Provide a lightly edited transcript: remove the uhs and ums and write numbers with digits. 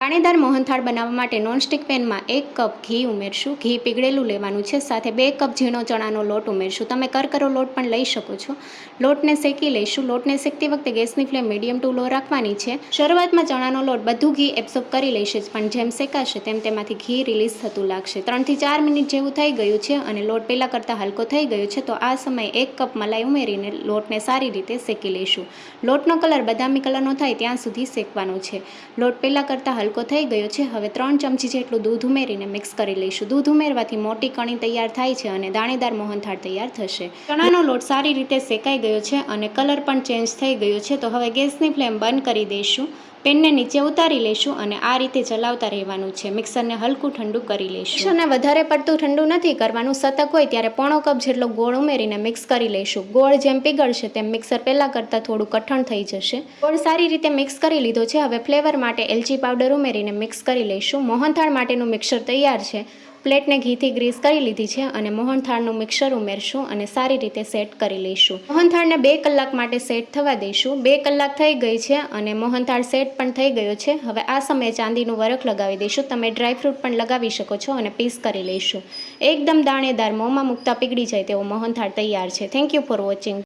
દાણેદાર મોહનથાળ બનાવવા માટે નોનસ્ટિક પેનમાં 1 કપ ઘી ઉમેરશું. ઘી પીગળેલું લેવાનું છે. સાથે 2 કપ ઝીણો ચણાનો લોટ ઉમેરશું. તમે કરકરો લોટ પણ લઈ શકો છો. લોટને શેકી લઈશું. લોટને શેકતી વખતે ગેસની ફ્લેમ મીડિયમ ટુ લો રાખવાની છે. શરૂઆતમાં ચણાનો લોટ બધું ઘી એબ્સોર્બ કરી લેશે, પણ જેમ શેકાશે તેમ તેમાંથી ઘી રિલીઝ થતું લાગશે. 3 થી 4 મિનિટ જેવું થઈ ગયું છે અને લોટ પહેલાં કરતાં હલકો થઈ ગયો છે, તો આ સમયે 1 કપ મલાઈ ઉમેરીને લોટને સારી રીતે શેકી લઈશું. લોટનો કલર બદામી કલરનો થાય ત્યાં સુધી શેકવાનો છે. લોટ પહેલાં કરતાં હલકો થઈ ગયો છે. હવે 3 ચમચી જેટલું દૂધ ઉમેરીને મિક્સ કરી લઈશું. દૂધ ઉમેરવાથી મોટી કણી તૈયાર થાય છે અને દાણેદાર મોહનથાળ તૈયાર થશે. ચણાનો લોટ સારી રીતે શેકાઈ ગયો છે અને કલર પણ ચેન્જ થઈ ગયો છે, તો હવે ગેસની ફ્લેમ બંધ કરી દઈશું. પેનને નીચે ઉતારી લઈશું અને આ રીતે ચલાવતા રહેવાનું છે. મિક્સરને હલકું ઠંડુ કરી લઈશું. મિક્સરને વધારે પડતું ઠંડુ નથી કરવાનું. સતક હોય ત્યારે 1/4 કપ જેટલો ગોળ ઉમેરીને મિક્સ કરી લઈશું. ગોળ જેમ પીગળશે તેમ મિક્સર પહેલાં કરતાં થોડું કઠણ થઈ જશે. ગોળ સારી રીતે મિક્સ કરી લીધો છે. હવે ફ્લેવર માટે એલચી પાવડર ઉમેરીને મિક્સ કરી લઈશું. મોહનથાળ માટેનું મિક્સર તૈયાર છે. પ્લેટને ઘીથી ગ્રીસ કરી લીધી છે અને મોહનથાળનું મિક્સર ઉમેરશું અને સારી રીતે સેટ કરી લઈશું. મોહનથાળને 2 કલાક માટે સેટ થવા દઈશું. 2 કલાક થઈ ગઈ છે અને મોહનથાળ સેટ પણ થઈ ગયો છે. હવે આ સમયે ચાંદીનું વરખ લગાવી દઈશું. તમે ડ્રાયફ્રૂટ પણ લગાવી શકો છો અને પીસ કરી લઈશું. એકદમ દાણેદાર, મોંમાં મૂકતા પીગળી જાય તેવો મોહનથાળ તૈયાર છે. Thank you for watching.